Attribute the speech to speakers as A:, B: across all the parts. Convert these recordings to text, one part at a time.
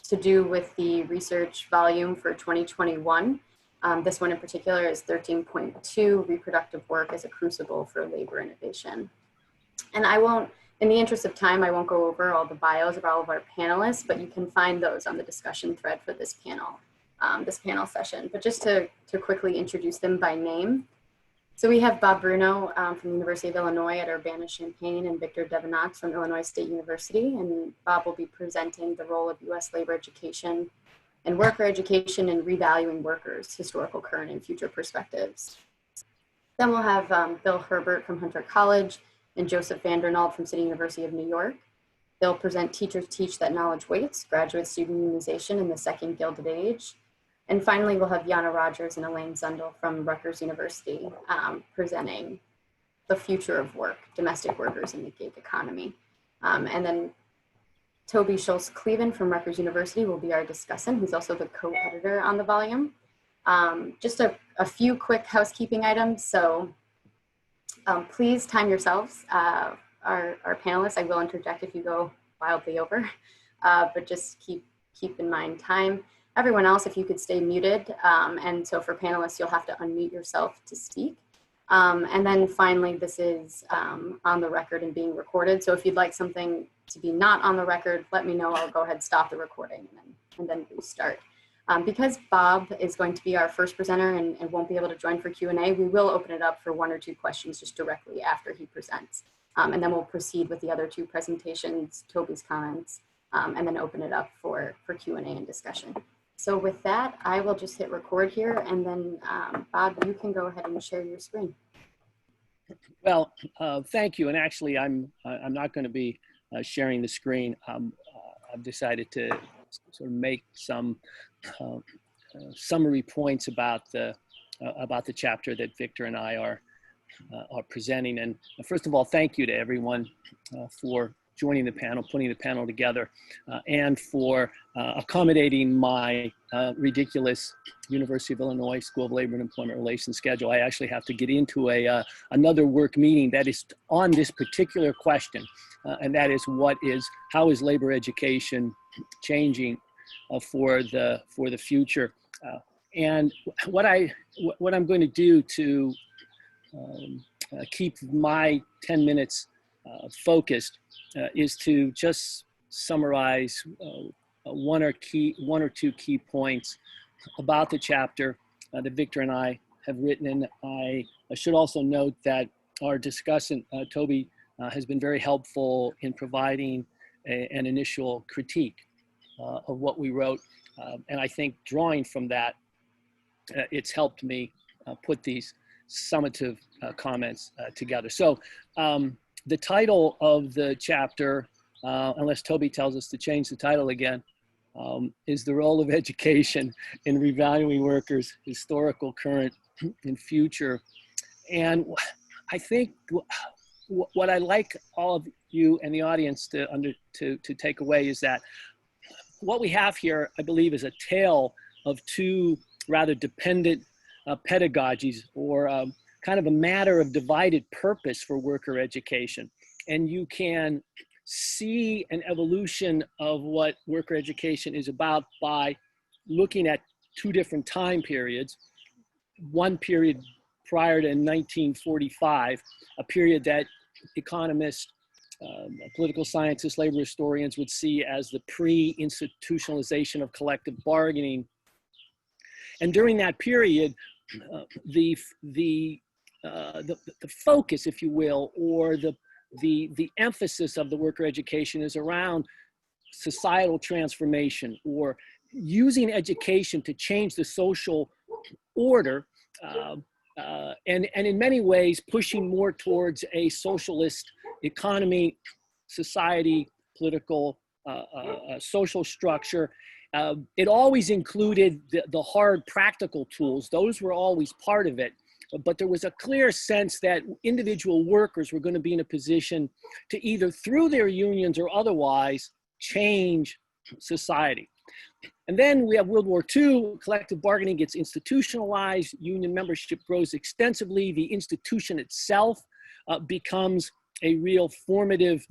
A: to do with the research volume for 2021. This one in particular is 13.2 Reproductive Work as a Crucible for Labor Innovation. And I won't, in the interest of time, I won't go over all the bios of all of our panelists, but you can find those on the discussion thread for this panel session. But just to quickly introduce them by name. So we have Bob Bruno from the University of Illinois at Urbana-Champaign and Victor Devinatz from Illinois State University. And Bob will be presenting the role of U.S. labor education and worker education in revaluing workers, historical, current, and future perspectives. Then we'll have Bill Herbert from Hunter College and Joseph van der Naald from City University of New York. They'll present Teachers Teach That Knowledge Waits, Graduate Student Unionization in the Second Gilded Age. And finally, we'll have Yana, Rodgers, and Elaine Zundl from Rutgers University presenting the future of work, domestic workers in the gig economy. And then Toby Schulze-Cleven from Rutgers University will be our discussant, who's also the co-editor on the volume. Just a few quick housekeeping items. So please time yourselves. Our panelists, I will interject if you go wildly over, but just keep in mind time. Everyone else, if you could stay muted. And so for panelists, you'll have to unmute yourself to speak. And then finally, this is on the record and being recorded. So if you'd like something to be not on the record, let me know. I'll go ahead and stop the recording and then restart. Because Bob is going to be our first presenter and won't be able to join for Q&A, we will open it up for 1 or 2 questions just directly after he presents. And then we'll proceed with the other 2 presentations, Toby's comments, and then open it up for Q&A and discussion. So with that, I will just hit record here, and then Bob, you can go ahead and share your screen.
B: Well, thank you. And actually, I'm not going to be sharing the screen. I've decided to sort of make some summary points about the chapter that Victor and I are presenting. And first of all, thank you to everyone for joining the panel, putting the panel together, and for accommodating my ridiculous University of Illinois School of Labor and Employment Relations schedule. I actually have to get into another work meeting that is on this particular question, and that is how is labor education changing for the future? And what I'm going to do to keep my 10 minutes focused is to just summarize 1 or 2 key points about the chapter that Victor and I have written. And I should also note that our discussant, Toby, has been very helpful in providing an initial critique of what we wrote. And I think drawing from that, it's helped me put these summative comments together. So the title of the chapter, unless Toby tells us to change the title again, is The Role of Education in Revaluing Workers, Historical, Current, and Future. And I think what I'd like all of you and the audience to take away is that what we have here, I believe, is a tale of 2 rather dependent pedagogies, or kind of a matter of divided purpose for worker education. And you can see an evolution of what worker education is about by looking at 2 different time periods. One period prior to 1945, a period that economists, political scientists, labor historians would see as the pre-institutionalization of collective bargaining. And during that period, the focus, if you will, or the emphasis of the worker education is around societal transformation, or using education to change the social order, and in many ways pushing more towards a socialist economy, society, political, social structure. It always included the hard practical tools. Those were always part of it. But there was a clear sense that individual workers were going to be in a position to either through their unions or otherwise change society. And then we have World War II, collective bargaining gets institutionalized, union membership grows extensively, the institution itself becomes a real formative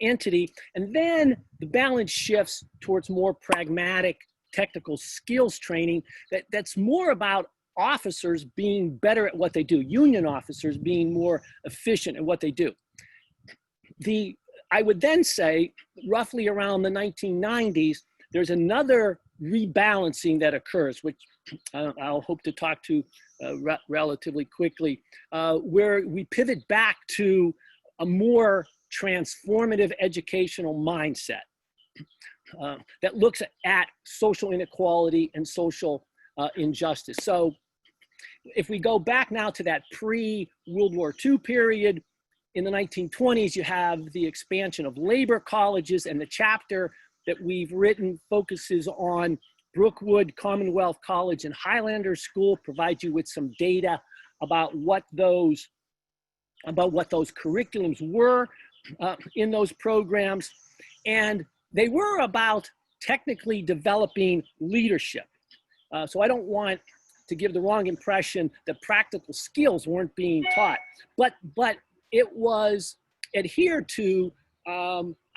B: entity. And then the balance shifts towards more pragmatic technical skills training that's more about officers being better at what they do, union officers being more efficient at what they do. I would then say, roughly around the 1990s, there's another rebalancing that occurs, which I'll hope to talk to relatively quickly, where we pivot back to a more transformative educational mindset that looks at social inequality and social injustice. So if we go back now to that pre-World War II period, in the 1920s, you have the expansion of labor colleges, and the chapter that we've written focuses on Brookwood, Commonwealth College, and Highlander School, provides you with some data about what those curriculums were in those programs. And they were about technically developing leadership. So I don't want to give the wrong impression that practical skills weren't being taught, but it was adhered to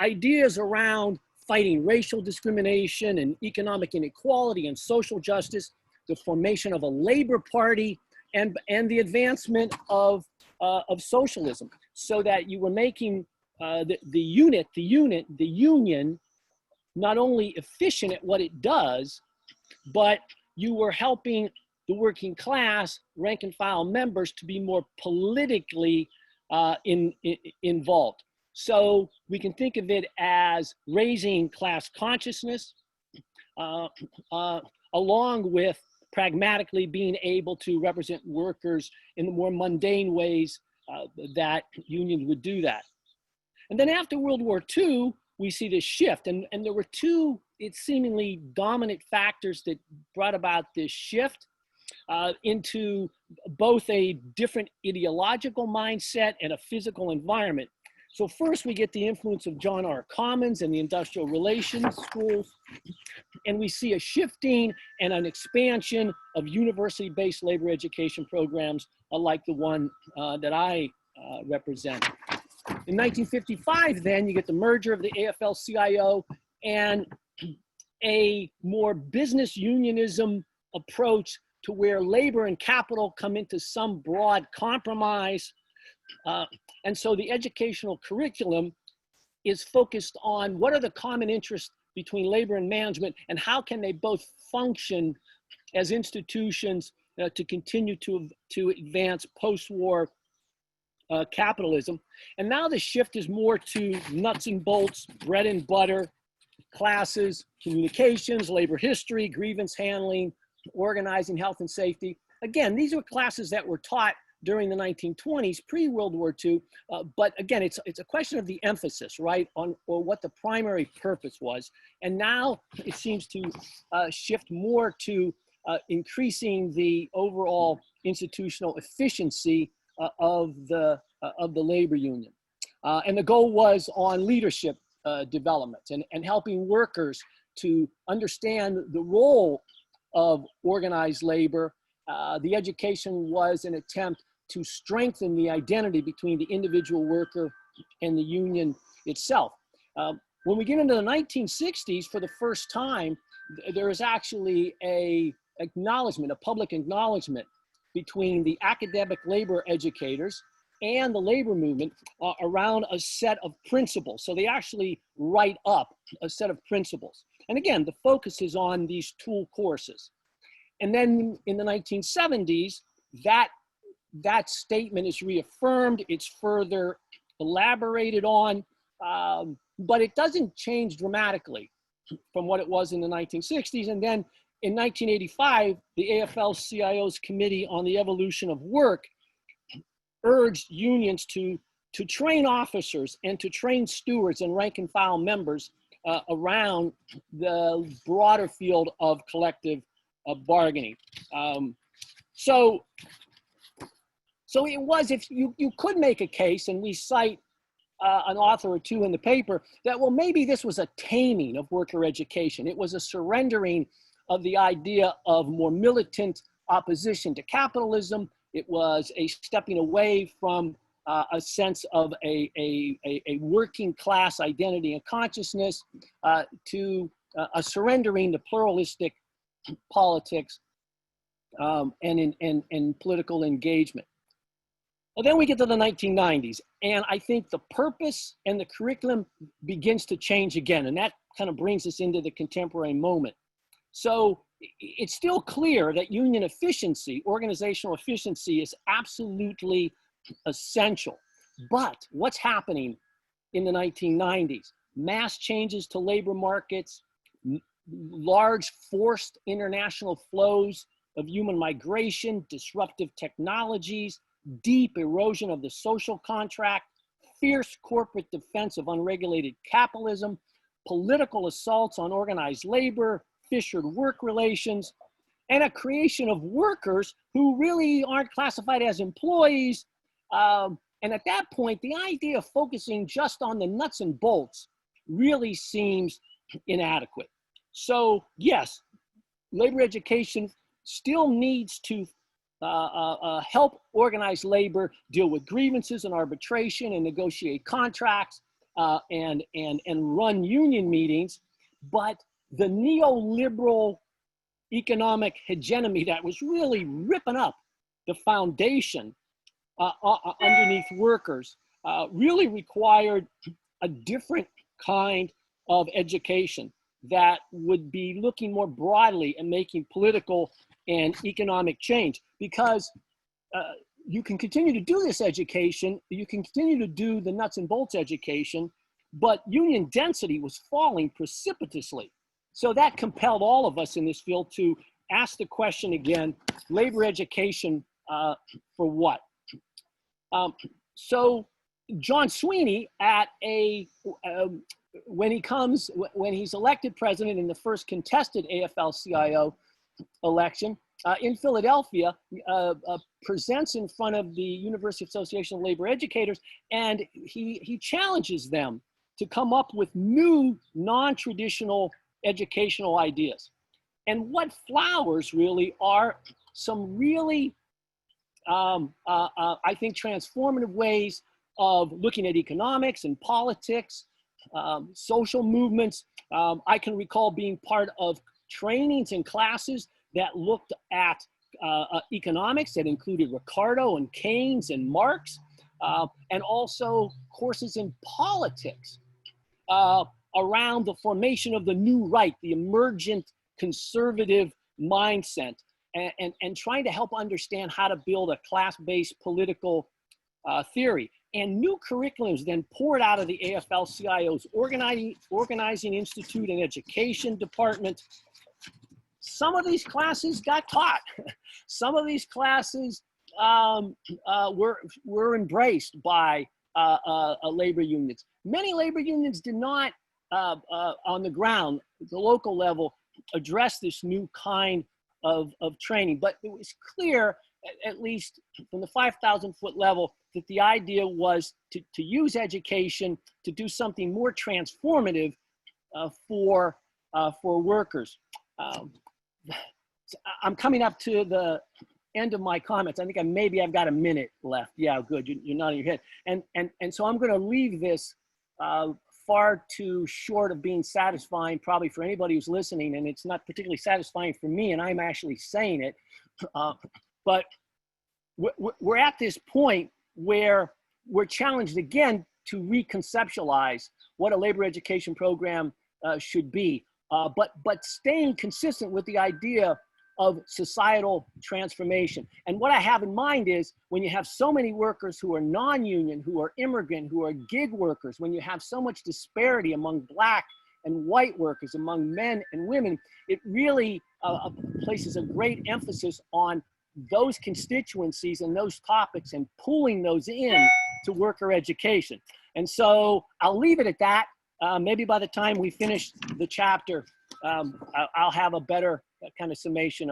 B: ideas around fighting racial discrimination and economic inequality and social justice, the formation of a labor party, and the advancement of socialism, so that you were making the union not only efficient at what it does, but you were helping the working class rank and file members to be more politically involved. So we can think of it as raising class consciousness, along with pragmatically being able to represent workers in the more mundane ways that unions would do that. And then after World War II, we see this shift. And there were two seemingly dominant factors that brought about this shift into both a different ideological mindset and a physical environment. So first we get the influence of John R. Commons and the industrial relations schools, and we see a shifting and an expansion of university-based labor education programs like the one that I represent. In 1955, then, you get the merger of the AFL-CIO and a more business unionism approach to where labor and capital come into some broad compromise. And so the educational curriculum is focused on what are the common interests between labor and management, and how can they both function as institutions to continue to advance post-war capitalism. And now the shift is more to nuts and bolts, bread and butter classes, communications, labor history, grievance handling, organizing, health and safety. Again, these were classes that were taught during the 1920s, pre-World War II, but again, it's a question of the emphasis, right, or what the primary purpose was. And now it seems to shift more to increasing the overall institutional efficiency of the labor union. And the goal was on leadership development and helping workers to understand the role of organized labor. The education was an attempt to strengthen the identity between the individual worker and the union itself. When we get into the 1960s, for the first time, there is actually a public acknowledgement between the academic labor educators and the labor movement around a set of principles. So they actually write up a set of principles. And again, the focus is on these tool courses. And then in the 1970s, that statement is reaffirmed, it's further elaborated on, but it doesn't change dramatically from what it was in the 1960s. And then in 1985, the AFL-CIO's Committee on the Evolution of Work urged unions to train officers and to train stewards and rank and file members around the broader field of collective bargaining. So it was, if you could make a case, and we cite an author or two in the paper, that, well, maybe this was a taming of worker education. It was a surrendering of the idea of more militant opposition to capitalism. It was a stepping away from a sense of a working class identity and consciousness, to a surrendering to pluralistic politics and political engagement. Well, then we get to the 1990s, and I think the purpose and the curriculum begins to change again, and that kind of brings us into the contemporary moment. So it's still clear that union efficiency, organizational efficiency, is absolutely essential. But what's happening in the 1990s? Mass changes to labor markets, large forced international flows of human migration, disruptive technologies, deep erosion of the social contract, fierce corporate defense of unregulated capitalism, political assaults on organized labor, fissured work relations, and a creation of workers who really aren't classified as employees. And at that point, the idea of focusing just on the nuts and bolts really seems inadequate. So yes, labor education still needs to help organized labor deal with grievances and arbitration and negotiate contracts and run union meetings. But the neoliberal economic hegemony that was really ripping up the foundation underneath workers really required a different kind of education that would be looking more broadly and making political and economic change, because you can continue to do this education, you can continue to do the nuts and bolts education, but union density was falling precipitously. So that compelled all of us in this field to ask the question again, labor education for what? So John Sweeney when he's elected president in the first contested AFL-CIO election in Philadelphia, presents in front of the University Association of Labor Educators, and he challenges them to come up with new non-traditional educational ideas. And what flowers really are some really, I think, transformative ways of looking at economics and politics, social movements. I can recall being part of trainings and classes that looked at economics that included Ricardo and Keynes and Marx, and also courses in politics around the formation of the new right, the emergent conservative mindset, and trying to help understand how to build a class-based political theory. And new curriculums then poured out of the AFL-CIO's organizing institute and education department. Some of these classes got taught. Some of these classes were embraced by labor unions. Many labor unions did not, on the ground, the local level, address this new kind of training. But it was clear, at least from the 5,000-foot level, that the idea was to use education to do something more transformative for workers. I'm coming up to the end of my comments. I think I've got a minute left. Yeah, good. You're nodding your head. And so I'm going to leave this far too short of being satisfying, probably for anybody who's listening, and it's not particularly satisfying for me, and I'm actually saying it. But we're at this point where we're challenged again to reconceptualize what a labor education program should be, but staying consistent with the idea of societal transformation. And what I have in mind is when you have so many workers who are non-union, who are immigrant, who are gig workers, when you have so much disparity among Black and white workers, among men and women, it really places a great emphasis on those constituencies and those topics and pulling those in to worker education. And so I'll leave it at that. Maybe by the time we finish the chapter, I'll have a better kind of summation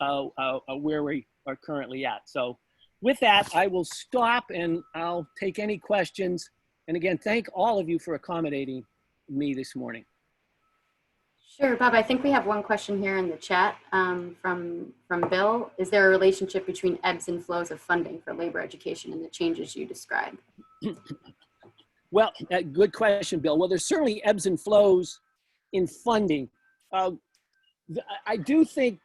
B: of where we are currently at. So with that, I will stop and I'll take any questions. And again, thank all of you for accommodating me this morning.
A: Sure, Bob, I think we have one question here in the chat from Bill. Is there a relationship between ebbs and flows of funding for labor education and the changes you described?
B: Well, good question, Bill. Well, there's certainly ebbs and flows in funding. I do think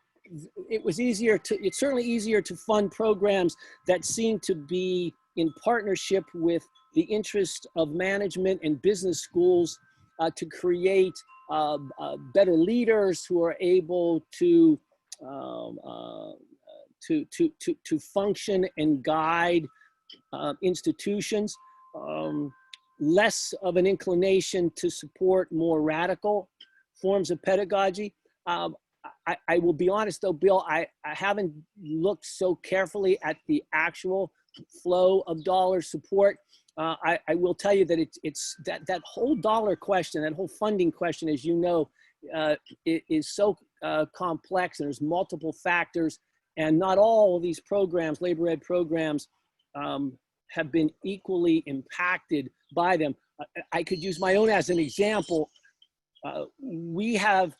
B: it's certainly easier to fund programs that seem to be in partnership with the interest of management and business schools to create better leaders who are able to function and guide institutions. Less of an inclination to support more radical forms of pedagogy. I will be honest though, Bill, I haven't looked so carefully at the actual flow of dollar support. I will tell you that it's that whole dollar question, that whole funding question, as you know, it is so complex, and there's multiple factors, and not all of these programs, labor ed programs, have been equally impacted by them. I could use my own as an example. We have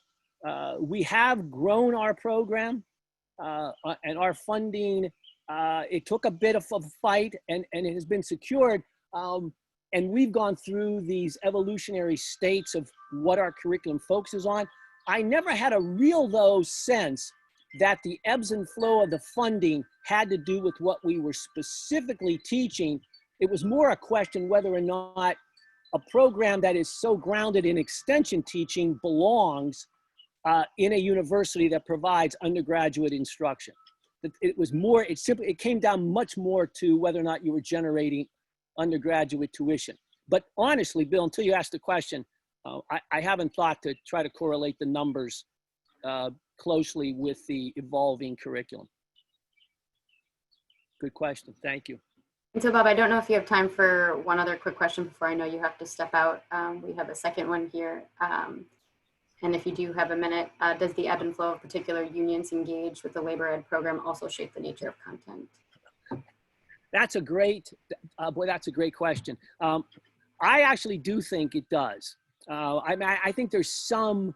B: grown our program and our funding. It took a bit of a fight, and it has been secured. And we've gone through these evolutionary states of what our curriculum focuses on. I never had a real, though, sense that the ebbs and flow of the funding had to do with what we were specifically teaching. It was more a question whether or not a program that is so grounded in extension teaching belongs in a university that provides undergraduate instruction. It came down much more to whether or not you were generating undergraduate tuition. But honestly, Bill, until you asked the question, I haven't thought to try to correlate the numbers closely with the evolving curriculum. Good question, thank you.
A: And so, Bob, I don't know if you have time for one other quick question before I know you have to step out. We have a second one here. And if you do have a minute, does the ebb and flow of particular unions engaged with the labor ed program also shape the nature of content?
B: That's a great, that's a great question. I actually do think it does. I think there's some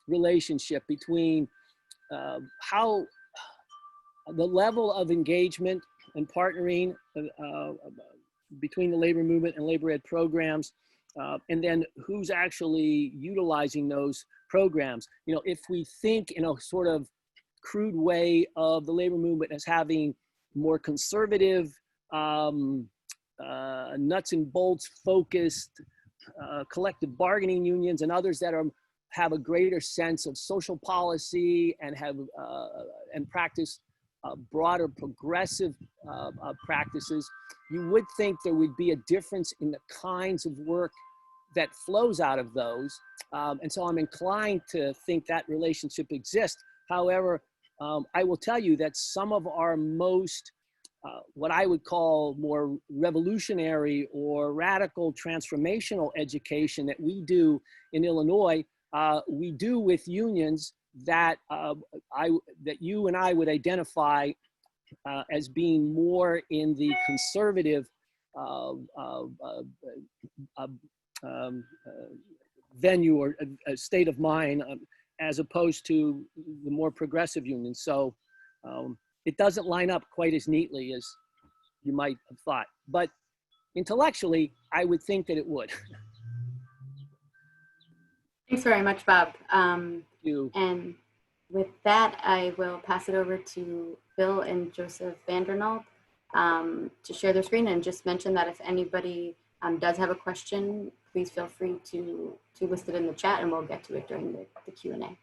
B: relationship between how the level of engagement and partnering between the labor movement and labor ed programs, and then who's actually utilizing those programs. You know, if we think in a sort of crude way of the labor movement as having more conservative, nuts and bolts focused collective bargaining unions, and others that have a greater sense of social policy and have and practice broader progressive practices, you would think there would be a difference in the kinds of work that flows out of those. And so I'm inclined to think that relationship exists. However, I will tell you that some of our most, what I would call more revolutionary or radical transformational education that we do in Illinois, we do with unions that that you and I would identify as being more in the conservative venue or a state of mind, as opposed to the more progressive unions. So it doesn't line up quite as neatly as you might have thought, but intellectually, I would think that it would.
A: Thanks very much, Bob.
B: You.
A: And with that, I will pass it over to Bill and Joseph Vandernaald to share their screen, and just mention that if anybody does have a question, please feel free to list it in the chat, and we'll get to it during the Q&A.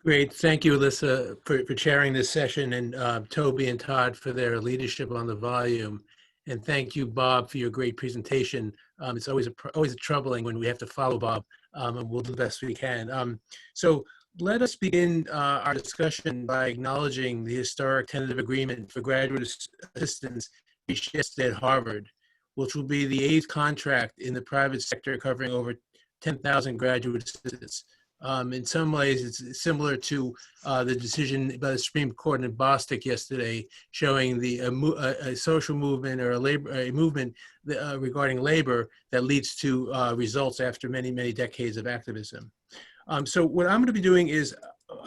C: Great, thank you, Alysa, for chairing this session, and Toby and Todd for their leadership on the volume. And thank you, Bob, for your great presentation. It's always troubling when we have to follow Bob, and we'll do the best we can. So let us begin our discussion by acknowledging the historic tentative agreement for graduate assistants reached yesterday at Harvard, which will be the 8th contract in the private sector covering over 10,000 graduate assistants. In some ways, it's similar to the decision by the Supreme Court in Bostick yesterday, showing a social movement or a movement regarding labor that leads to results after many, many decades of activism. So what I'm going to be doing is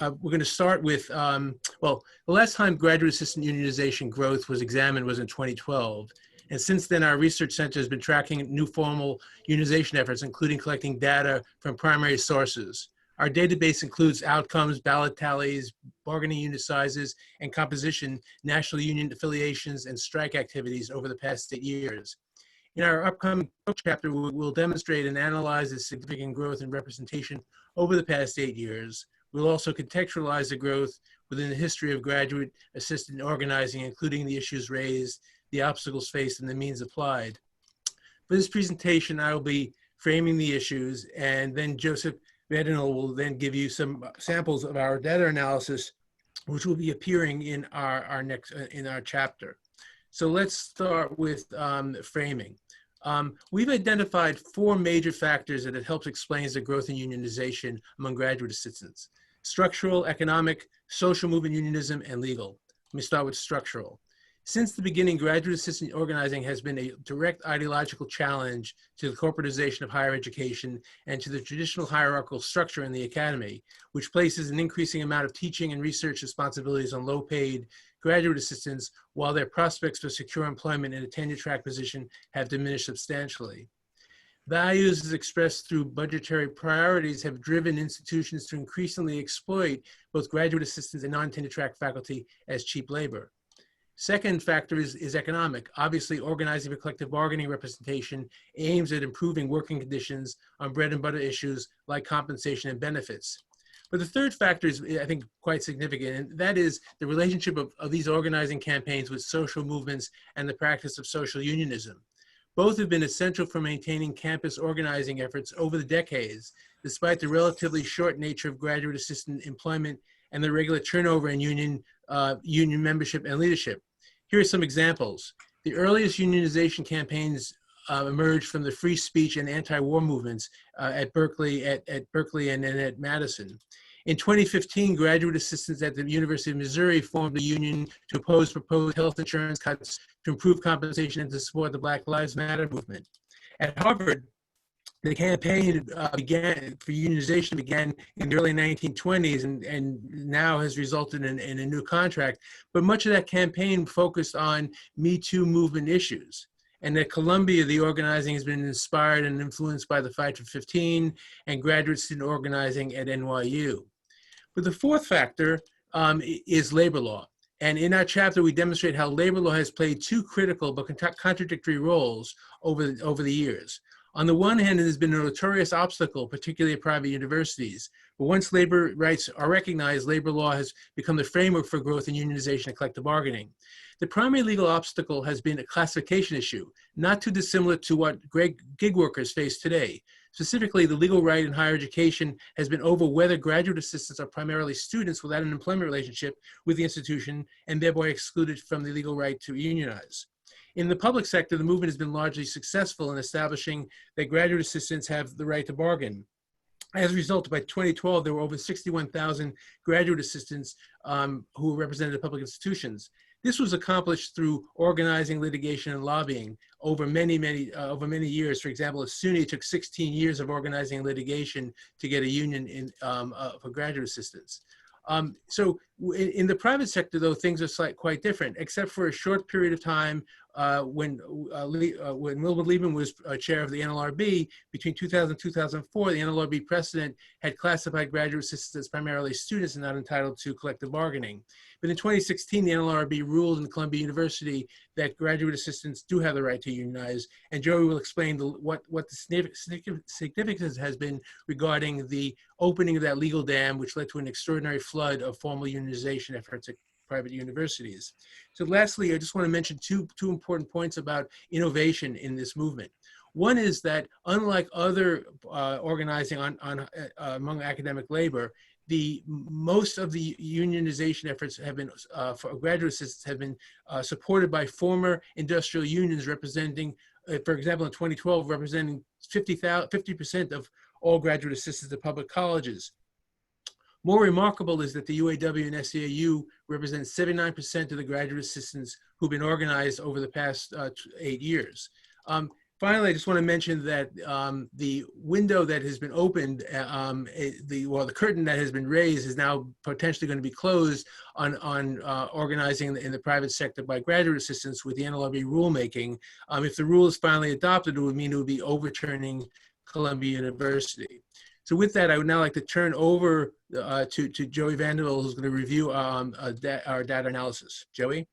C: we're going to start with, well, the last time graduate assistant unionization growth was examined was in 2012. And since then, our research center has been tracking new formal unionization efforts, including collecting data from primary sources. Our database includes outcomes, ballot tallies, bargaining unit sizes, and composition, national union affiliations, and strike activities over the past 8 years. In our upcoming chapter, we'll demonstrate and analyze the significant growth and representation over the past 8 years. We'll also contextualize the growth within the history of graduate assistant organizing, including the issues raised, the obstacles faced, and the means applied. For this presentation, I will be framing the issues, and then Joseph Vedinal will then give you some samples of our data analysis, which will be appearing in our chapter. So let's start with framing. We've identified 4 major factors that have helped explain the growth in unionization among graduate assistants: structural, economic, social movement unionism, and legal. Let me start with structural. Since the beginning, graduate assistant organizing has been a direct ideological challenge to the corporatization of higher education and to the traditional hierarchical structure in the academy, which places an increasing amount of teaching and research responsibilities on low-paid graduate assistants, while their prospects for secure employment in a tenure-track position have diminished substantially. Values as expressed through budgetary priorities have driven institutions to increasingly exploit both graduate assistants and non-tenure-track faculty as cheap labor. Second factor is economic. Obviously, organizing for collective bargaining representation aims at improving working conditions on bread and butter issues like compensation and benefits. But the third factor is, I think, quite significant, and that is the relationship of these organizing campaigns with social movements and the practice of social unionism. Both have been essential for maintaining campus organizing efforts over the decades, despite the relatively short nature of graduate assistant employment and the regular turnover in union membership and leadership. Here are some examples. The earliest unionization campaigns emerged from the free speech and anti-war movements at Berkeley and then at Madison. In 2015, graduate assistants at the University of Missouri formed a union to oppose proposed health insurance cuts, to improve compensation, and to support the Black Lives Matter movement. At Harvard, the campaign for unionization began in the early 1920s and now has resulted in a new contract. But much of that campaign focused on Me Too movement issues. And at Columbia, the organizing has been inspired and influenced by the Fight for 15 and graduate student organizing at NYU. But the fourth factor is labor law. And in our chapter, we demonstrate how labor law has played 2 critical but contradictory roles over the years. On the one hand, it has been a notorious obstacle, particularly at private universities. But once labor rights are recognized, labor law has become the framework for growth in unionization and collective bargaining. The primary legal obstacle has been a classification issue, not too dissimilar to what gig workers face today. Specifically, the legal right in higher education has been over whether graduate assistants are primarily students without an employment relationship with the institution and thereby excluded from the legal right to unionize. In the public sector, the movement has been largely successful in establishing that graduate assistants have the right to bargain. As a result, by 2012, there were over 61,000 graduate assistants who were represented at public institutions. This was accomplished through organizing, litigation, and lobbying over many years. For example, at SUNY, it took 16 years of organizing and litigation to get a union for graduate assistants. So in the private sector, though, things are quite different, except for a short period of time when Wilbur Liebman was chair of the NLRB. Between 2000 and 2004, the NLRB precedent had classified graduate assistants as primarily students and not entitled to collective bargaining. But in 2016, the NLRB ruled in Columbia University that graduate assistants do have the right to unionize, and Joey will explain what the significance has been regarding the opening of that legal dam, which led to an extraordinary flood of formal unionization efforts at private universities. So lastly, I just want to mention two important points about innovation in this movement. One is that unlike other organizing among academic labor, most of the unionization efforts have been for graduate assistants have been supported by former industrial unions representing, for example, in 2012, representing 50% of all graduate assistants at public colleges. More remarkable is that the UAW and SEAU represent 79% of the graduate assistants who've been organized over the past 8 years. Finally, I just want to mention that the window that has been opened, the curtain that has been raised is now potentially going to be closed on organizing in the private sector by graduate assistants with the NLRB rulemaking. If the rule is finally adopted, it would mean it would be overturning Columbia University. So with that, I would now like to turn over to Joey Vanderbilt, who's going to review our data analysis. Joey?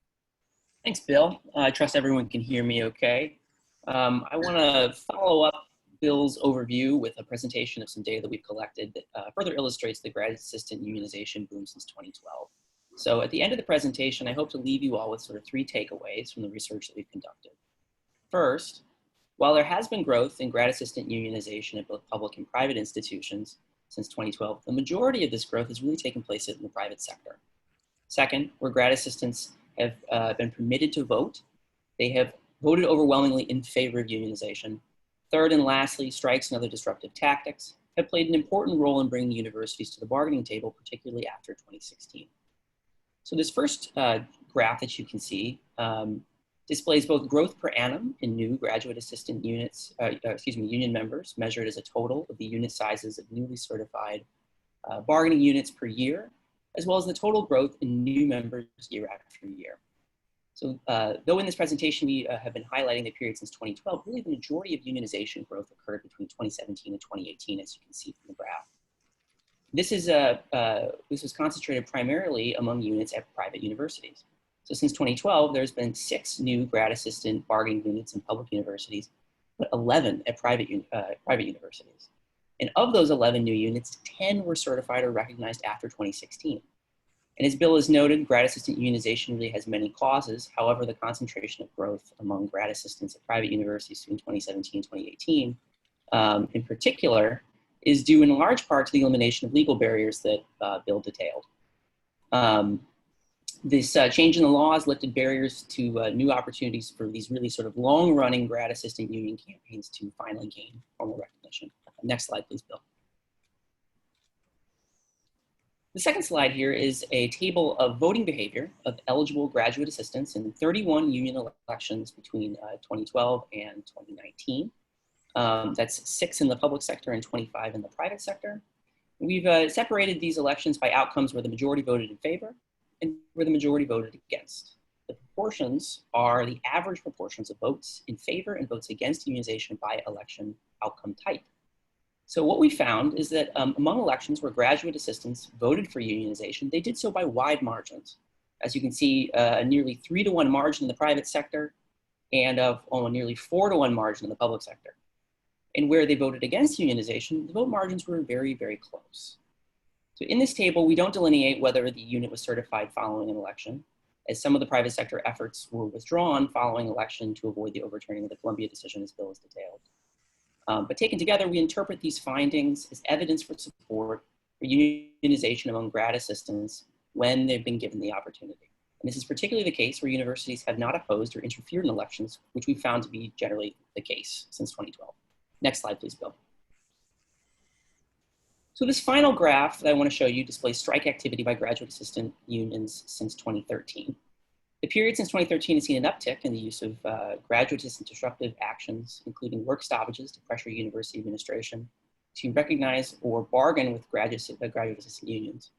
D: Thanks, Bill. I trust everyone can hear me okay. I want to follow up Bill's overview with a presentation of some data that we've collected that further illustrates the graduate assistant unionization boom since 2012. So at the end of the presentation, I hope to leave you all with sort of 3 takeaways from the research that we've conducted. First, while there has been growth in grad assistant unionization at both public and private institutions since 2012, the majority of this growth has really taken place in the private sector. Second, where grad assistants have been permitted to vote, they have voted overwhelmingly in favor of unionization. Third and lastly, strikes and other disruptive tactics have played an important role in bringing universities to the bargaining table, particularly after 2016. So this first graph that you can see displays both growth per annum in new graduate assistant units, union members measured as a total of the unit sizes of newly certified bargaining units per year, as well as the total growth in new members year after year. So though in this presentation we have been highlighting the period since 2012, really the majority of unionization growth occurred between 2017 and 2018, as you can see from the graph. This was concentrated primarily among units at private universities. So since 2012, there's been 6 new grad assistant bargaining units in public universities, but 11 at private universities. And of those 11 new units, 10 were certified or recognized after 2016. And as Bill has noted, grad assistant unionization really has many causes. However, the concentration of growth among grad assistants at private universities between 2017 and 2018, in particular, is due in large part to the elimination of legal barriers that Bill detailed. This change in the law has lifted barriers to new opportunities for these really sort of long-running grad assistant union campaigns to finally gain formal recognition. Next slide, please, Bill. The second slide here is a table of voting behavior of eligible graduate assistants in 31 union elections between 2012 and 2019. That's 6 in the public sector and 25 in the private sector. We've separated these elections by outcomes where the majority voted in favor and where the majority voted against. The proportions are the average proportions of votes in favor and votes against unionization by election outcome type. So what we found is that among elections where graduate assistants voted for unionization, they did so by wide margins. As you can see, a nearly 3-to-1 margin in the private sector and a nearly 4-to-1 margin in the public sector. And where they voted against unionization, the vote margins were very, very close. So in this table, we don't delineate whether the unit was certified following an election, as some of the private sector efforts were withdrawn following election to avoid the overturning of the Columbia decision, as Bill has detailed. But taken together, we interpret these findings as evidence for support for unionization among grad assistants when they've been given the opportunity. And this is particularly the case where universities have not opposed or interfered in elections, which we found to be generally the case since 2012. Next slide, please, Bill. So this final graph that I want to show you displays strike activity by graduate assistant unions since 2013. The period since 2013 has seen an uptick in the use of graduate assistant disruptive actions, including work stoppages to pressure university administration to recognize or bargain with graduate assistant unions.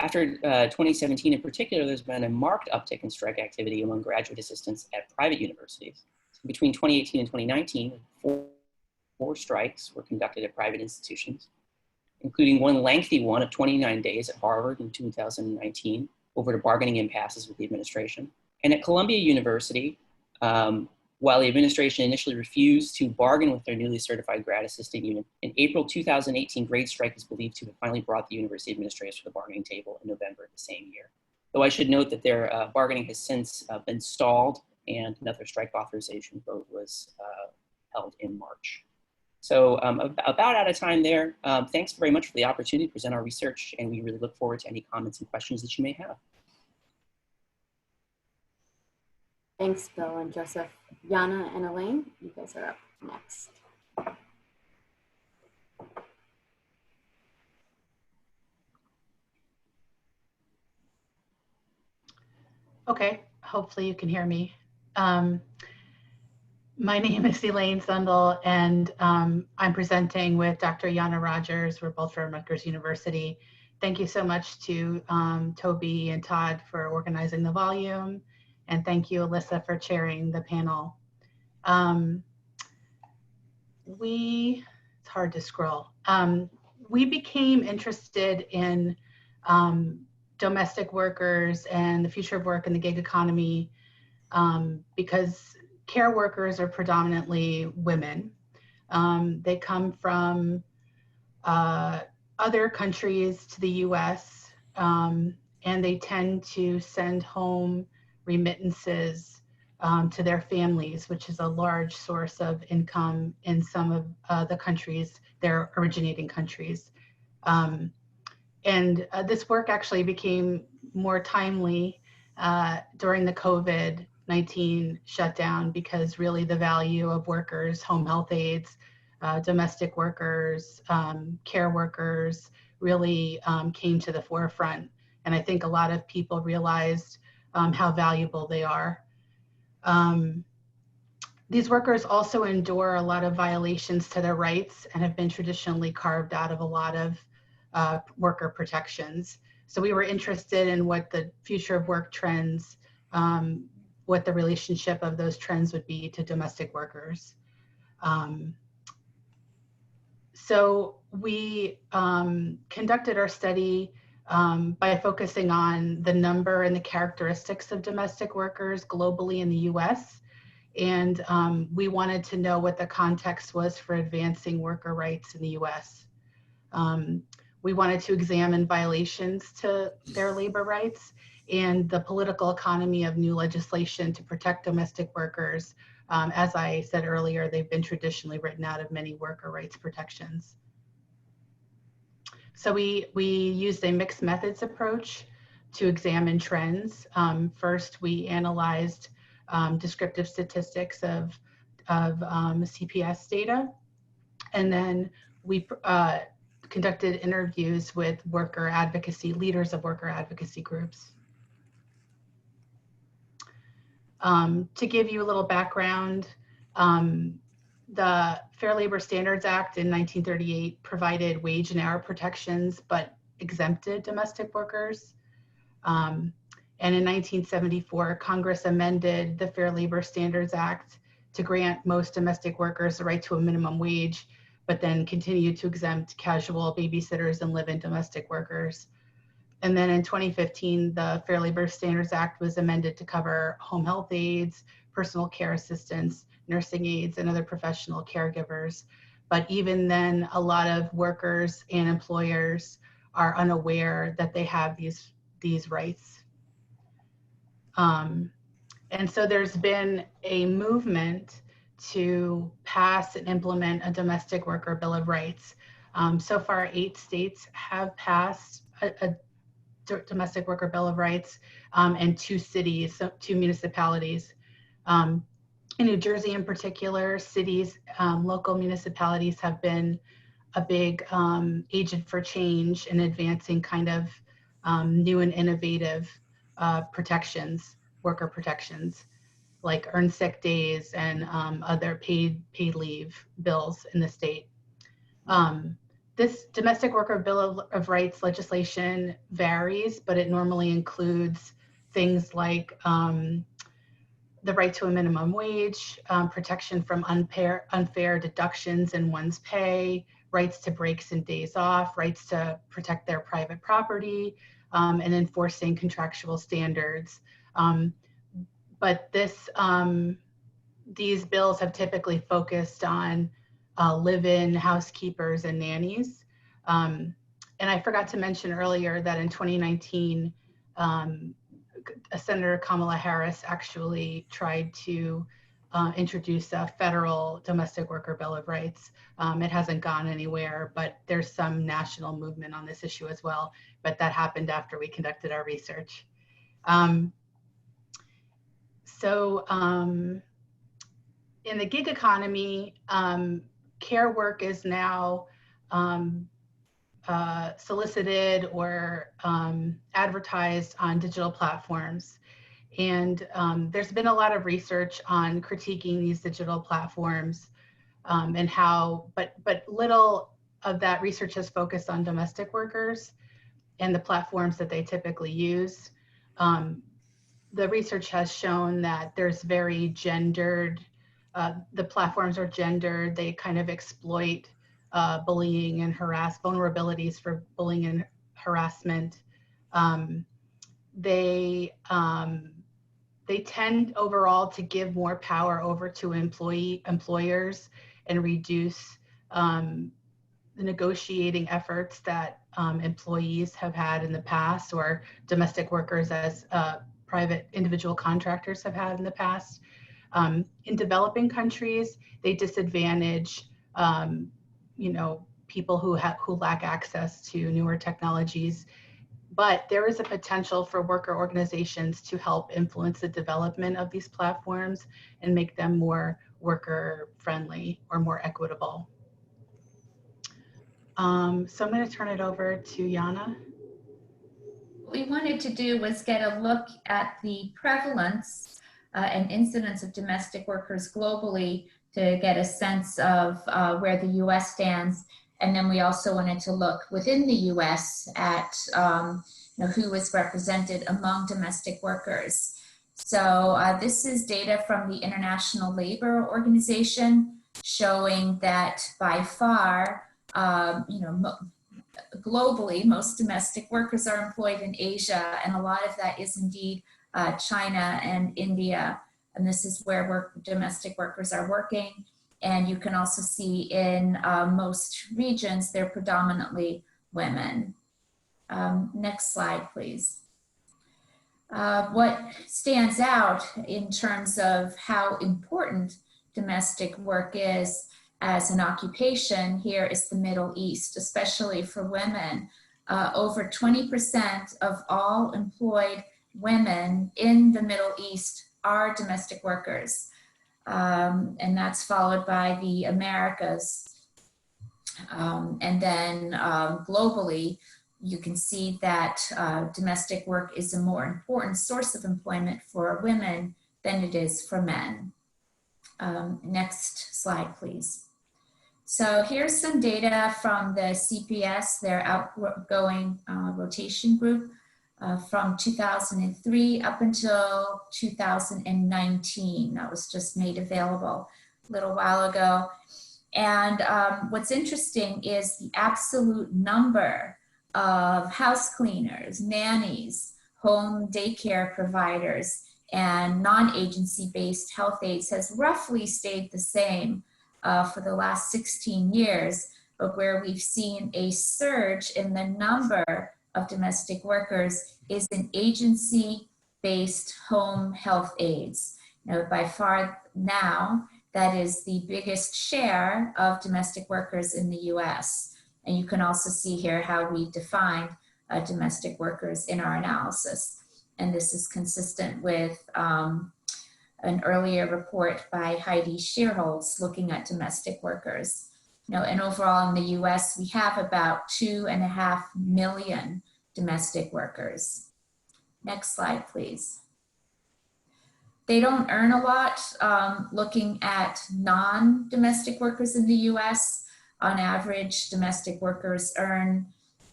D: After 2017 in particular, there's been a marked uptick in strike activity among graduate assistants at private universities. Between 2018 and 2019, 4 strikes were conducted at private institutions, including one lengthy one of 29 days at Harvard in 2019 over to bargaining impasses with the administration. And at Columbia University, while the administration initially refused to bargain with their newly certified grad assistant unit, in April 2018, grade strike is believed to have finally brought the university administrators to the bargaining table in November of the same year. Though I should note that their bargaining has since been stalled and another strike authorization vote was held in March. So about out of time there. Thanks very much for the opportunity to present our research, and we really look forward to any comments and questions that you may have.
A: Thanks, Bill and Joseph. Yana and Elaine, you guys are up next.
E: Okay, hopefully you can hear me. My name is Elaine Zundl, and I'm presenting with Dr. Yana Rodgers. We're both from Rutgers University. Thank you so much to Toby and Todd for organizing the volume, and thank you, Alysa, for chairing the panel. It's hard to scroll. We became interested in domestic workers and the future of work in the gig economy because care workers are predominantly women. They come from other countries to the US, and they tend to send home remittances to their families, which is a large source of income in some of the countries, their originating countries. This work actually became more timely during the COVID-19 shutdown because really the value of workers, home health aides, domestic workers, care workers really came to the forefront. And I think a lot of people realized how valuable they are. These workers also endure a lot of violations to their rights and have been traditionally carved out of a lot of worker protections. So we were interested in what the future of work trends, what the relationship of those trends would be to domestic workers. So we conducted our study by focusing on the number and the characteristics of domestic workers globally in the US. And we wanted to know what the context was for advancing worker rights in the US. We wanted to examine violations to their labor rights and the political economy of new legislation to protect domestic workers. As I said earlier, they've been traditionally written out of many worker rights protections. So we used a mixed methods approach to examine trends. First, we analyzed descriptive statistics of CPS data, and then we conducted interviews with worker advocacy, leaders of worker advocacy groups. To give you a little background, the Fair Labor Standards Act in 1938 provided wage and hour protections, but exempted domestic workers. And in 1974, Congress amended the Fair Labor Standards Act to grant most domestic workers the right to a minimum wage, but then continued to exempt casual babysitters and live-in domestic workers. And then in 2015, the Fair Labor Standards Act was amended to cover home health aides, personal care assistants, nursing aides, and other professional caregivers. But even then, a lot of workers and employers are unaware that they have these rights. And so there's been a movement to pass and implement a domestic worker bill of rights. So far, 8 states have passed a domestic worker bill of rights, and 2 cities, 2 municipalities. In New Jersey in particular, cities, local municipalities have been a big agent for change in advancing kind of new and innovative protections, worker protections, like earned sick days and other paid leave bills in the state. This domestic worker bill of rights legislation varies, but it normally includes things like the right to a minimum wage, protection from unfair deductions in one's pay, rights to breaks and days off, rights to protect their private property, and enforcing contractual standards. But these bills have typically focused on live-in housekeepers and nannies. And I forgot to mention earlier that in 2019, Senator Kamala Harris actually tried to introduce a federal domestic worker bill of rights. It hasn't gone anywhere, but there's some national movement on this issue as well. But that happened after we conducted our research. In the gig economy, care work is now solicited or advertised on digital platforms. And there's been a lot of research on critiquing these digital platforms and how, but little of that research has focused on domestic workers and the platforms that they typically use. The research has shown that there's very gendered, the platforms are gendered, they kind of exploit bullying and vulnerabilities for bullying and harassment. They tend overall to give more power over to employers and reduce the negotiating efforts that employees have had in the past, or domestic workers as private individual contractors have had in the past. In developing countries, they disadvantage people who lack access to newer technologies. But there is a potential for worker organizations to help influence the development of these platforms and make them more worker friendly or more equitable. So I'm going to turn it over to Yana.
F: What we wanted to do was get a look at the prevalence and incidence of domestic workers globally to get a sense of where the US stands. And then we also wanted to look within the US at who was represented among domestic workers. So this is data from the International Labor Organization showing that by far, globally, most domestic workers are employed in Asia, and a lot of that is indeed China and India. And this is where domestic workers are working. And you can also see in most regions, they're predominantly women. Next slide, please. What stands out in terms of how important domestic work is as an occupation here is the Middle East, especially for women. Over 20% of all employed women in the Middle East are domestic workers. And that's followed by the Americas. And then globally, you can see that domestic work is a more important source of employment for women than it is for men. Next slide, please. So here's some data from the CPS, their outgoing rotation group from 2003 up until 2019. That was just made available a little while ago. And what's interesting is the absolute number of house cleaners, nannies, home daycare providers, and non-agency-based health aides has roughly stayed the same for the last 16 years, but where we've seen a surge in the number of domestic workers is in agency-based home health aides. Now, by far now, that is the biggest share of domestic workers in the US. And you can also see here how we defined domestic workers in our analysis. And this is consistent with an earlier report by Heidi Shearholz looking at domestic workers. And overall in the US, we have about 2.5 million domestic workers. Next slide, please. They don't earn a lot. Looking at non-domestic workers in the US, on average, domestic workers earn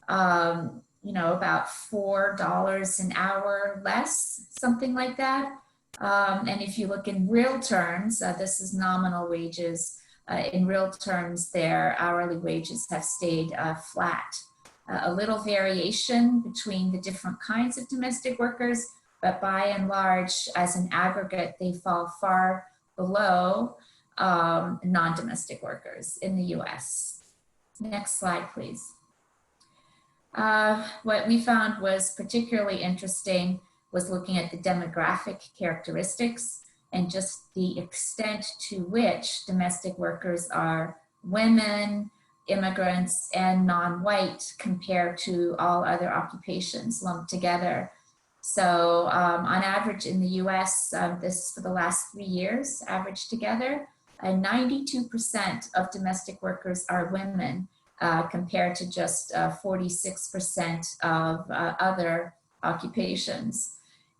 F: about $4 an hour less, something like that. And if you look in real terms, this is nominal wages. In real terms, their hourly wages have stayed flat. A little variation between the different kinds of domestic workers, but by and large, as an aggregate, they fall far below non-domestic workers in the US. Next slide, please. What we found was particularly interesting was looking at the demographic characteristics and just the extent to which domestic workers are women, immigrants, and non-white compared to all other occupations lumped together. So on average in the US, this is for the last 3 years, averaged together, 92% of domestic workers are women compared to just 46% of other occupations.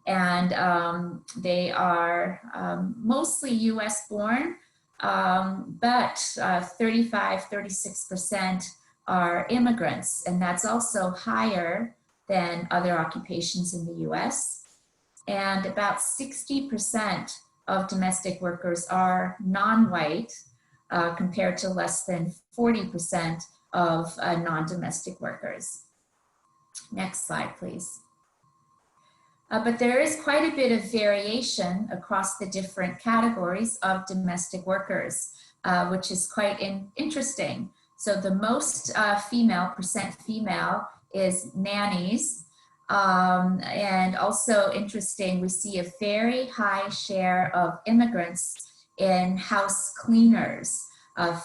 F: And they are mostly US born, but 35–36% are immigrants, and that's also higher than other occupations in the US. And about 60% of domestic workers are non-white, compared to less than 40% of non-domestic workers. Next slide, please. But there is quite a bit of variation across the different categories of domestic workers, which is quite interesting. So the most percent female is nannies. And also interesting, we see a very high share of immigrants in house cleaners,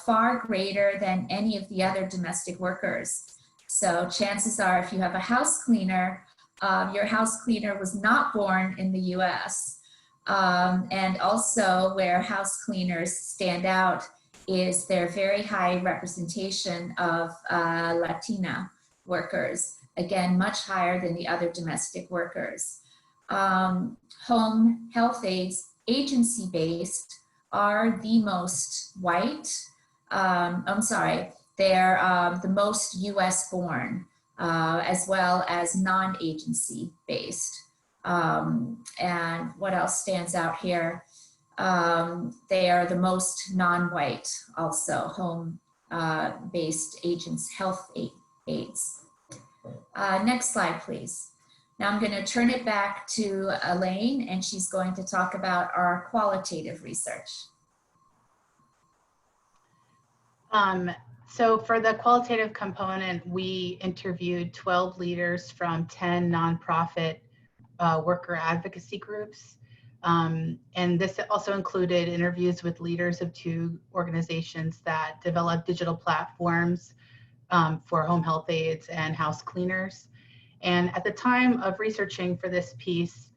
F: far greater than any of the other domestic workers. So chances are, if you have a house cleaner, your house cleaner was not born in the US. And also where house cleaners stand out is their very high representation of Latina workers. Again, much higher than the other domestic workers. Home health aides, agency-based, are the most white. They're the most US born, as well as non-agency based. And what else stands out here? They are the most non-white, also home-based agents, health aides. Next slide, please. Now I'm going to turn it back to Elaine, and she's going to talk about our qualitative research.
E: So for the qualitative component, we interviewed 12 leaders from 10 nonprofit worker advocacy groups. And this also included interviews with leaders of 2 organizations that develop digital platforms for home health aides and house cleaners. And at the time of researching for this piece,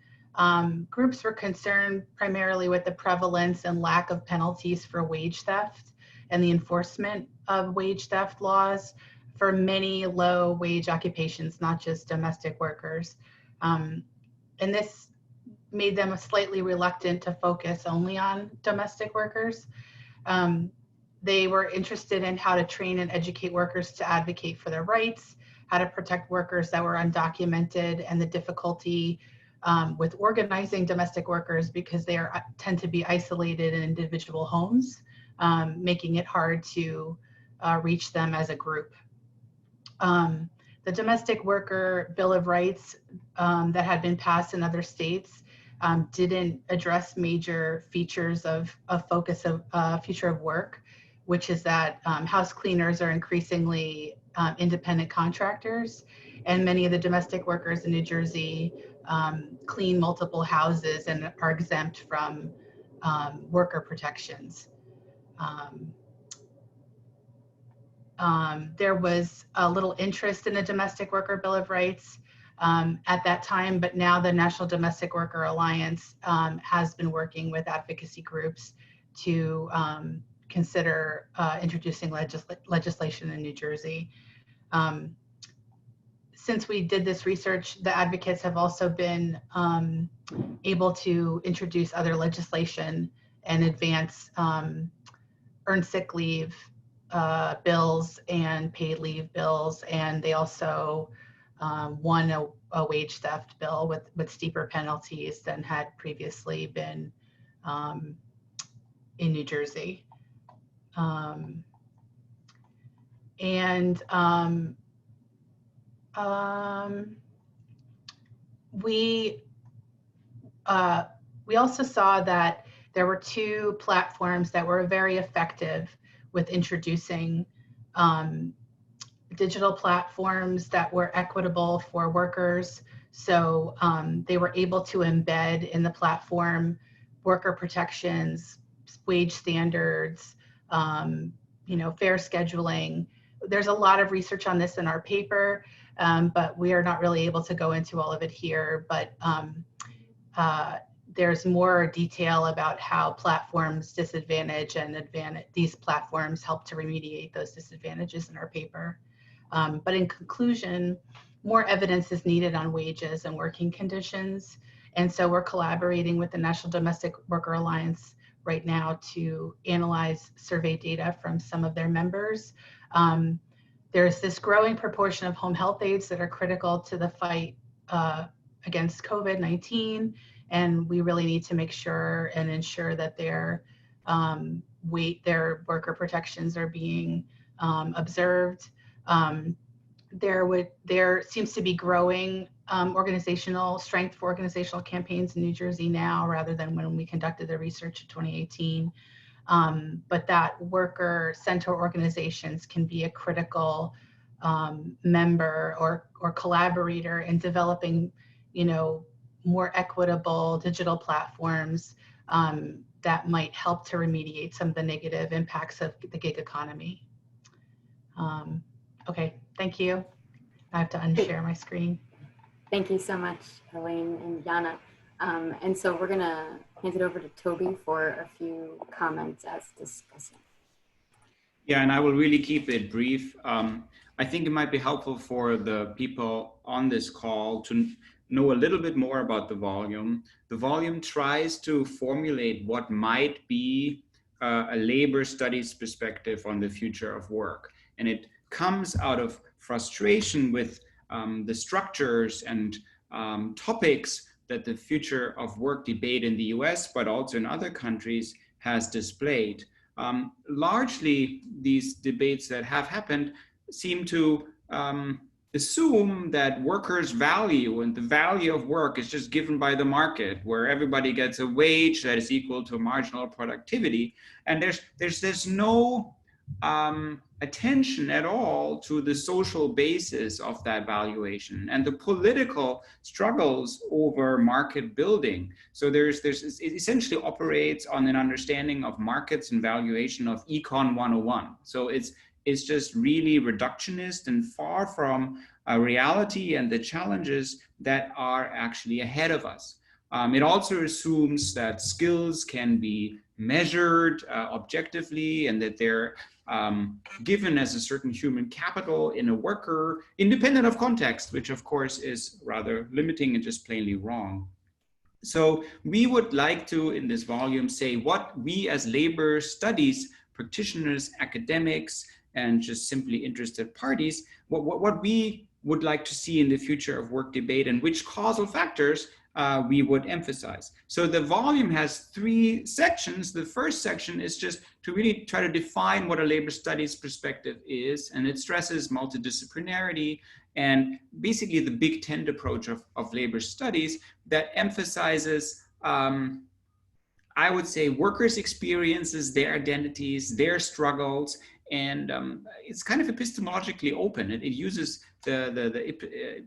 E: groups were concerned primarily with the prevalence and lack of penalties for wage theft and the enforcement of wage theft laws for many low wage occupations, not just domestic workers. And this made them slightly reluctant to focus only on domestic workers. They were interested in how to train and educate workers to advocate for their rights, how to protect workers that were undocumented, and the difficulty with organizing domestic workers because they tend to be isolated in individual homes, making it hard to reach them as a group. The Domestic Worker Bill of Rights that had been passed in other states didn't address major features of focus of future of work, which is that house cleaners are increasingly independent contractors, and many of the domestic workers in New Jersey clean multiple houses and are exempt from worker protections. There was a little interest in the Domestic Worker Bill of Rights at that time, but now the National Domestic Worker Alliance has been working with advocacy groups to consider introducing legislation in New Jersey. Since we did this research, the advocates have also been able to introduce other legislation and advance earned sick leave bills and paid leave bills, and they also won a wage theft bill with steeper penalties than had previously been in New Jersey. We also saw that there were 2 platforms that were very effective with introducing digital platforms that were equitable for workers. So they were able to embed in the platform worker protections, wage standards, fair scheduling. There's a lot of research on this in our paper, but we are not really able to go into all of it here. But there's more detail about how platforms disadvantage and advantage. These platforms help to remediate those disadvantages in our paper. But in conclusion, more evidence is needed on wages and working conditions. And so we're collaborating with the National Domestic Worker Alliance right now to analyze survey data from some of their members. There's this growing proportion of home health aides that are critical to the fight against COVID-19, and we really need to make sure and ensure that their worker protections are being observed. There seems to be growing organizational strength for organizational campaigns in New Jersey now, rather than when we conducted the research in 2018. But that worker center organizations can be a critical member or collaborator in developing, more equitable digital platforms that might help to remediate some of the negative impacts of the gig economy. Okay, thank you. I have to unshare my screen.
A: Thank you so much, Elaine and Yana. And so we're gonna hand it over to Toby for a few comments as discussant.
G: Yeah, and I will really keep it brief. I think it might be helpful for the people on this call to know a little bit more about the volume. The volume tries to formulate what might be a labor studies perspective on the future of work. And it comes out of frustration with the structures and topics that the future of work debate in the US, but also in other countries, has displayed. Largely, these debates that have happened seem to assume that workers' value and the value of work is just given by the market, where everybody gets a wage that is equal to marginal productivity. And there's no attention at all to the social basis of that valuation and the political struggles over market building. So it essentially operates on an understanding of markets and valuation of Econ 101. So it's just really reductionist and far from a reality and the challenges that are actually ahead of us. It also assumes that skills can be measured objectively and that they're given as a certain human capital in a worker, independent of context, which of course is rather limiting and just plainly wrong. So we would like to, in this volume, say what we as labor studies practitioners, academics, and just simply interested parties, what we would like to see in the future of work debate and which causal factors we would emphasize. So the volume has 3 sections. The first section is just to really try to define what a labor studies perspective is, and it stresses multidisciplinarity and basically the big tent approach of labor studies that emphasizes, I would say, workers' experiences, their identities, their struggles, and it's kind of epistemologically open. It uses the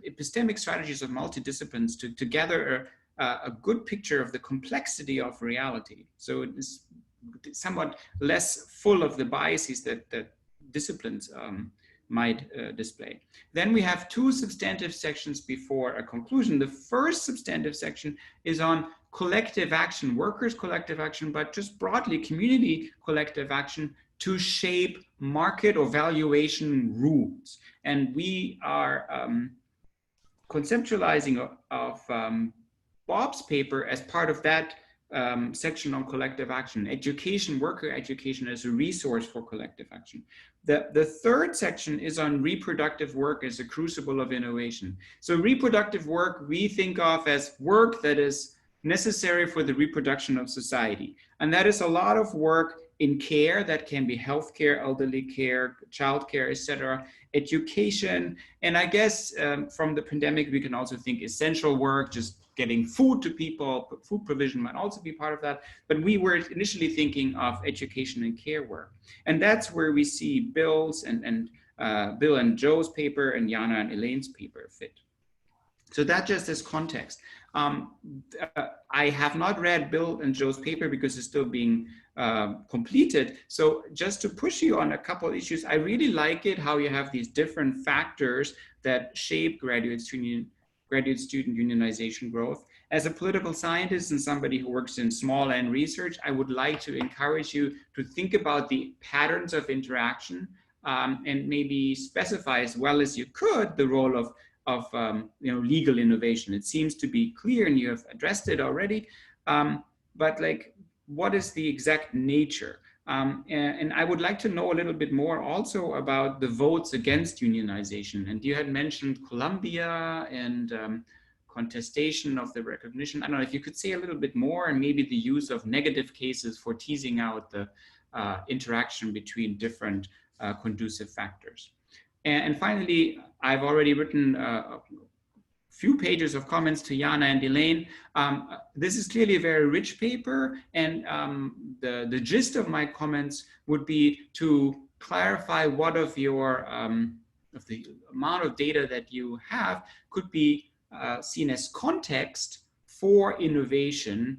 G: epistemic strategies of multidisciplines to gather a good picture of the complexity of reality. So it is somewhat less full of the biases that disciplines might display. Then we have 2 substantive sections before a conclusion. The first substantive section is on collective action, workers' collective action, but just broadly community collective action to shape market or valuation rules. And we are conceptualizing of Bob's paper as part of that section on collective action, education, worker education as a resource for collective action. The third section is on reproductive work as a crucible of innovation. So reproductive work we think of as work that is necessary for the reproduction of society. And that is a lot of work in care, that can be healthcare, elderly care, childcare, etc., education. And I guess from the pandemic, we can also think essential work, just getting food to people, food provision might also be part of that. But we were initially thinking of education and care work. And that's where we see Bill's and Bill and Joe's paper and Yana and Elaine's paper fit. So that just as context. I have not read Bill and Joe's paper because it's still being completed. So just to push you on a couple of issues, I really like it how you have these different factors that shape graduate student unionization growth. As a political scientist and somebody who works in small N research, I would like to encourage you to think about the patterns of interaction and maybe specify as well as you could the role of legal innovation? It seems to be clear, and you have addressed it already. But like, what is the exact nature? And I would like to know a little bit more also about the votes against unionization. And you had mentioned Colombia and contestation of the recognition. I don't know if you could say a little bit more, and maybe the use of negative cases for teasing out the interaction between different conducive factors. And finally, I've already written a few pages of comments to Yana and Elaine. This is clearly a very rich paper, and the gist of my comments would be to clarify what of your of the amount of data that you have could be seen as context for innovation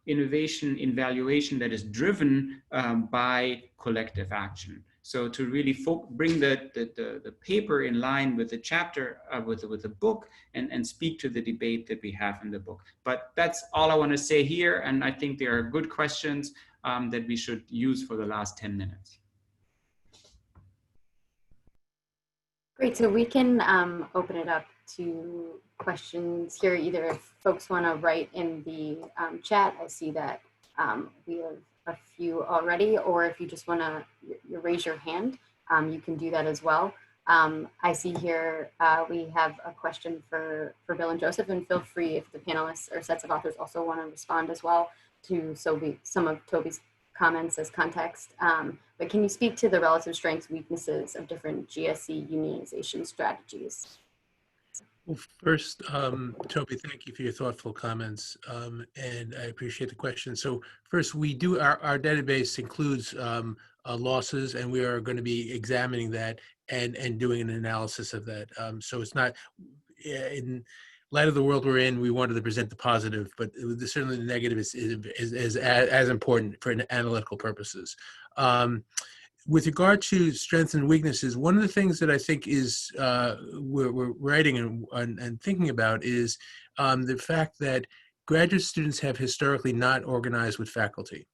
G: in valuation that is driven by collective action. So to really bring the paper in line with the chapter, with the book, and speak to the debate that we have in the book. But that's all I want to say here, and I think there are good questions that we should use for the last 10 minutes.
A: Great, so we can open it up to questions here, either if folks want to write in the chat. I see that we have a few already, or if you just want to raise your hand, you can do that as well. I see here we have a question for Bill and Joseph, and feel free if the panelists or sets of authors also want to respond as well to some of Toby's comments as context. But can you speak to the relative strengths, weaknesses of different GSE unionization strategies?
C: Well, first, Toby, thank you for your thoughtful comments, and I appreciate the question. So first, we do, our database includes losses, and we are going to be examining that and doing an analysis of that. So it's not, in light of the world we're in, we wanted to present the positive, but certainly the negative is as important for analytical purposes. With regard to strengths and weaknesses, one of the things that I think is we're writing and thinking about is the fact that graduate students have historically not organized with faculty.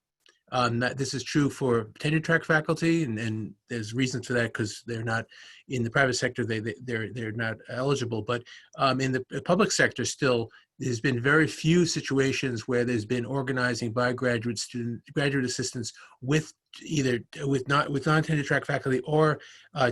C: This is true for tenure track faculty, and there's reasons for that because they're not in the private sector. They're not eligible, but in the public sector still, there's been very few situations where there's been organizing by graduate assistants with non-tenure track faculty or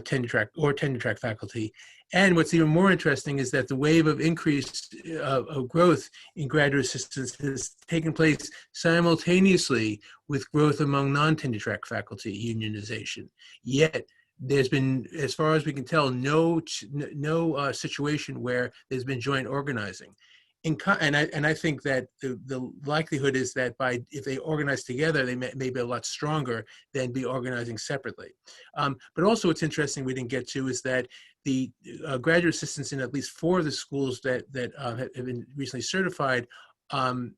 C: tenure track faculty. And what's even more interesting is that the wave of increase of growth in graduate assistants has taken place simultaneously with growth among non-tenure track faculty unionization. Yet there's been, as far as we can tell, no situation where there's been joint organizing. And I think that the likelihood is that if they organize together, they may be a lot stronger than be organizing separately. But also what's interesting we didn't get to is that the graduate assistants in at least 4 of the schools that have been recently certified and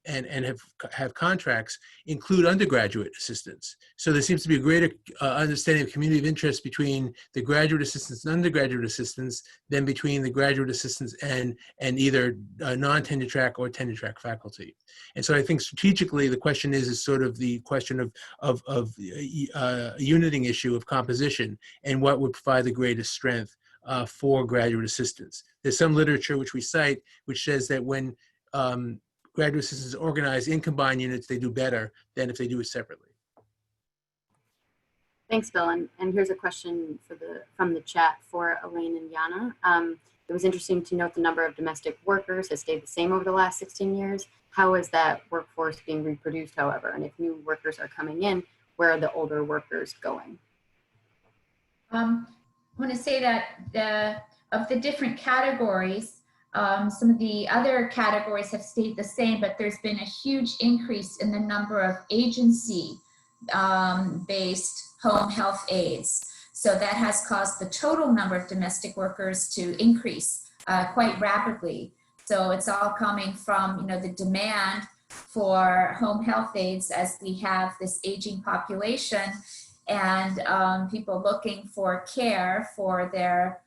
C: have contracts include undergraduate assistants. So there seems to be a greater understanding of community of interest between the graduate assistants and undergraduate assistants than between the graduate assistants and either non-tenure track or tenure track faculty. And so I think strategically the question is sort of the question of a uniting issue of composition and what would provide the greatest strength for graduate assistants. There's some literature which we cite which says that when graduate assistants organize in combined units, they do better than if they do it separately.
A: Thanks, Bill. And here's a question from the chat for Elaine and Yana. It was interesting to note the number of domestic workers has stayed the same over the last 16 years. How is that workforce being reproduced, however? And if new workers are coming in, where are the older workers going?
F: I want to say that of the different categories, some of the other categories have stayed the same, but there's been a huge increase in the number of agency-based home health aides. So that has caused the total number of domestic workers to increase quite rapidly. So it's all coming from, the demand for home health aides as we have this aging population and people looking for care for their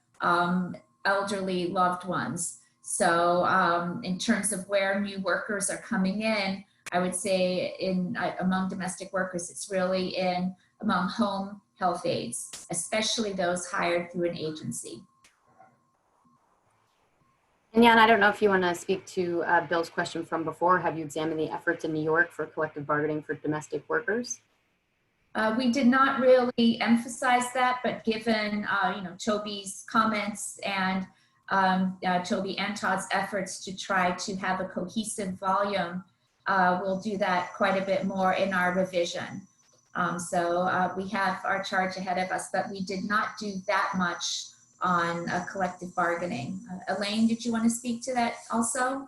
F: elderly loved ones. So in terms of where new workers are coming in, I would say among domestic workers, it's really among home health aides, especially those hired through an agency.
A: And Yana, I don't know if you want to speak to Bill's question from before. Have you examined the efforts in New York for collective bargaining for domestic workers?
F: We did not really emphasize that, but given Toby's comments and Toby and Todd's efforts to try to have a cohesive volume, we'll do that quite a bit more in our revision. So we have our charge ahead of us, but we did not do that much on collective bargaining. Elaine, did you want to speak to that also?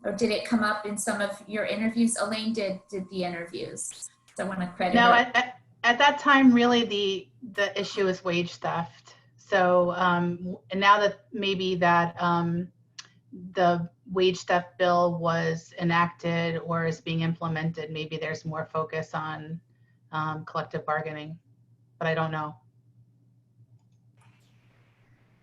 F: Or did it come up in some of your interviews? Elaine did the interviews. So I want to credit
E: No,
F: her.
E: at that time, really the issue is wage theft. So and now that maybe that the wage theft bill was enacted or is being implemented, maybe there's more focus on collective bargaining, but I don't know.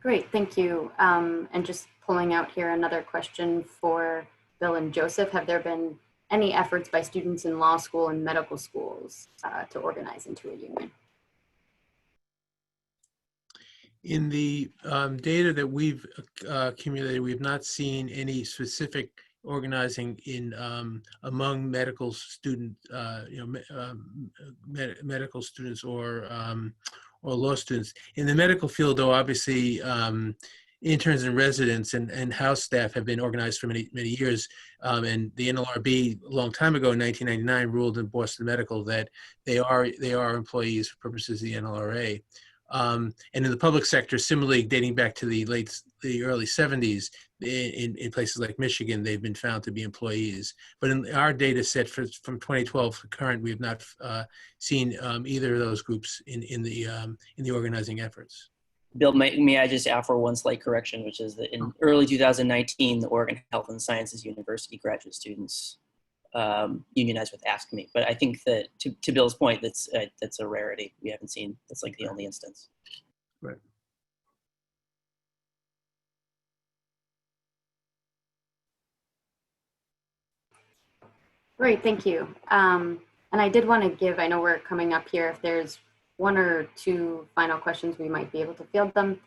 A: Great, thank you. And just pulling out here another question for Bill and Joseph. Have there been any efforts by students in law school and medical schools to organize into a union?
C: In the data that we've accumulated, we've not seen any specific organizing in among medical student, medical students or law students. In the medical field, though, obviously interns and residents and house staff have been organized for many years. And the NLRB a long time ago in 1999 ruled in Boston Medical that they are employees for purposes of the NLRA. And in the public sector, similarly dating back to the early 70s, in places like Michigan, they've been found to be employees. But in our data set from 2012 to current, we have not seen either of those groups in the organizing efforts.
D: Bill, may I just offer one slight correction, which is that in early 2019, the Oregon Health and Sciences University graduate students unionized with Ask Me. But I think that to Bill's point, that's a rarity. We haven't seen, that's like the only instance.
C: Right.
A: Great, thank you. And I did want to give, I know we're coming up here, if there's one or two final questions, we might be able to field them.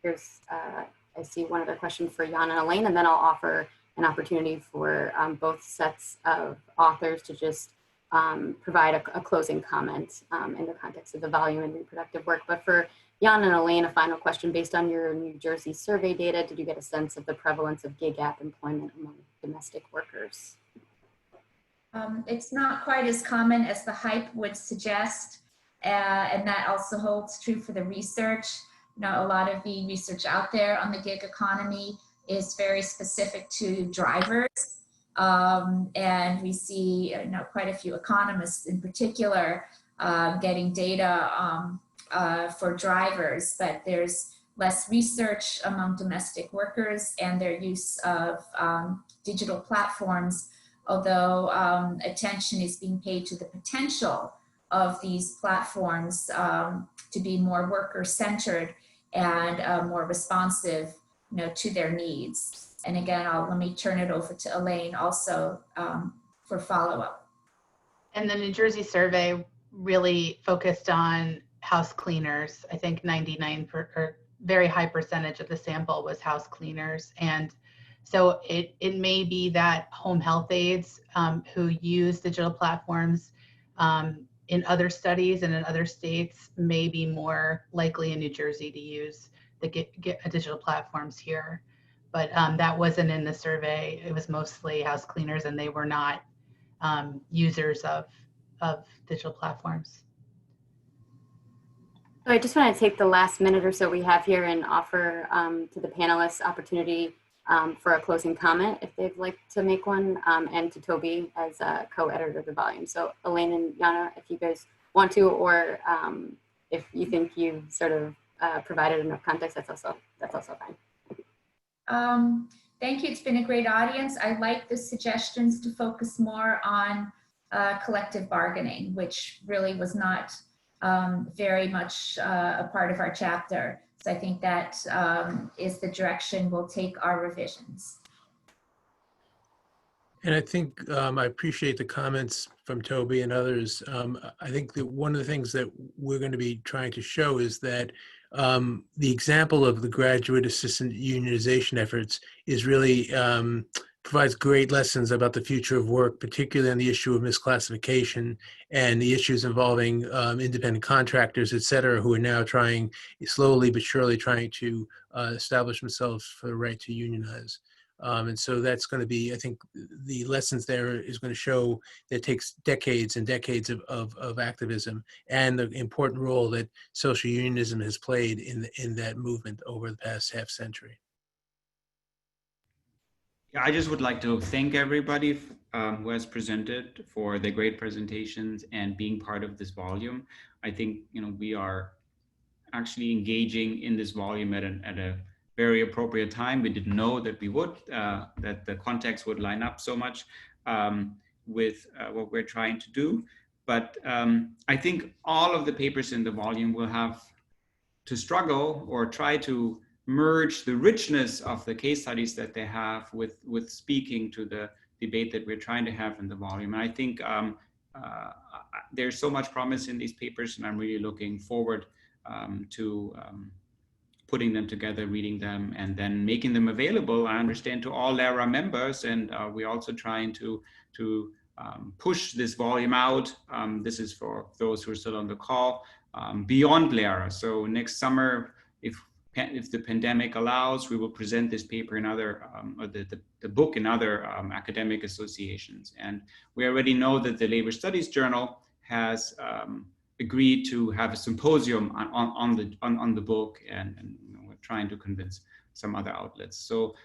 A: Here's, I see one other question for Yana and Elaine, and then I'll offer an opportunity for both sets of authors to just provide a closing comment in the context of the volume and reproductive work. But for Yana and Elaine, a final question. Based on your New Jersey survey data, did you get a sense of the prevalence of gig app employment among domestic workers?
F: It's not quite as common as the hype would suggest, and that also holds true for the research. A lot of the research out there on the gig economy is very specific to drivers, and we see quite a few economists in particular getting data for drivers, but there's less research among domestic workers and their use of digital platforms, although attention is being paid to the potential of these platforms to be more worker-centered and more responsive to their needs. And again, let me turn it over to Elaine also for follow-up.
E: And the New Jersey survey really focused on house cleaners. I think 99% or very high percentage of the sample was house cleaners. And so it may be that home health aides who use digital platforms in other studies and in other states may be more likely in New Jersey to use the digital platforms here. But that wasn't in the survey. It was mostly house cleaners, and they were not users of digital platforms.
A: So I just want to take the last minute or so we have here and offer to the panelists opportunity for a closing comment if they'd like to make one, and to Toby as a co-editor of the volume. So Elaine and Yana, if you guys want to, or if you think you've sort of provided enough context, that's also fine.
F: Thank you. It's been a great audience. I like the suggestions to focus more on collective bargaining, which really was not very much a part of our chapter. So I think that is the direction we'll take our revisions.
C: And I think I appreciate the comments from Toby and others. I think that one of the things that we're going to be trying to show is that The example of the graduate assistant unionization efforts is really provides great lessons about the future of work, particularly on the issue of misclassification and the issues involving independent contractors, et cetera, who are now trying, slowly but surely trying to establish themselves for the right to unionize. And so that's going to be, I think, the lessons there is going to show that it takes decades and decades of activism and the important role that social unionism has played in that movement over the past half century.
G: Yeah, I just would like to thank everybody who has presented for their great presentations and being part of this volume. I think, you know, we are actually engaging in this volume at a very appropriate time. We didn't know that we would, that the context would line up so much with what we're trying to do. But I think all of the papers in the volume will have to struggle or try to merge the richness of the case studies that they have with speaking to the debate that we're trying to have in the volume. And I think there's so much promise in these papers, and I'm really looking forward to putting them together, reading them, and then making them available, I understand, to all LERA members. And we're also trying to push this volume out. This is for those who are still on the call, beyond LERA. So next summer, if the pandemic allows, we will present this paper in other, or the book in other academic associations. And we already know that the Labor Studies Journal has agreed to have a symposium on the book, and you know, we're trying to convince some other outlets. So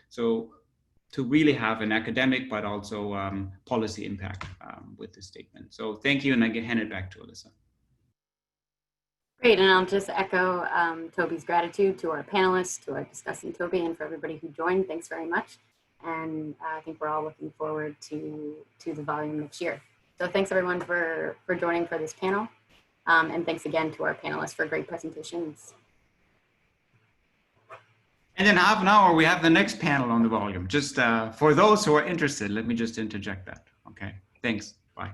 G: to really have an academic, but also policy impact with this statement. So thank you, and I hand it back to Alysa.
A: Great, and I'll just echo Toby's gratitude to our panelists, to our discussing Toby, and for everybody who joined. Thanks very much. And I think we're all looking forward to the volume next year. So thanks everyone for joining for this panel. And thanks again to our panelists for great presentations.
G: And in half an hour, we have the next panel on the volume. Just for those who are interested, let me just interject that. Okay, thanks, bye.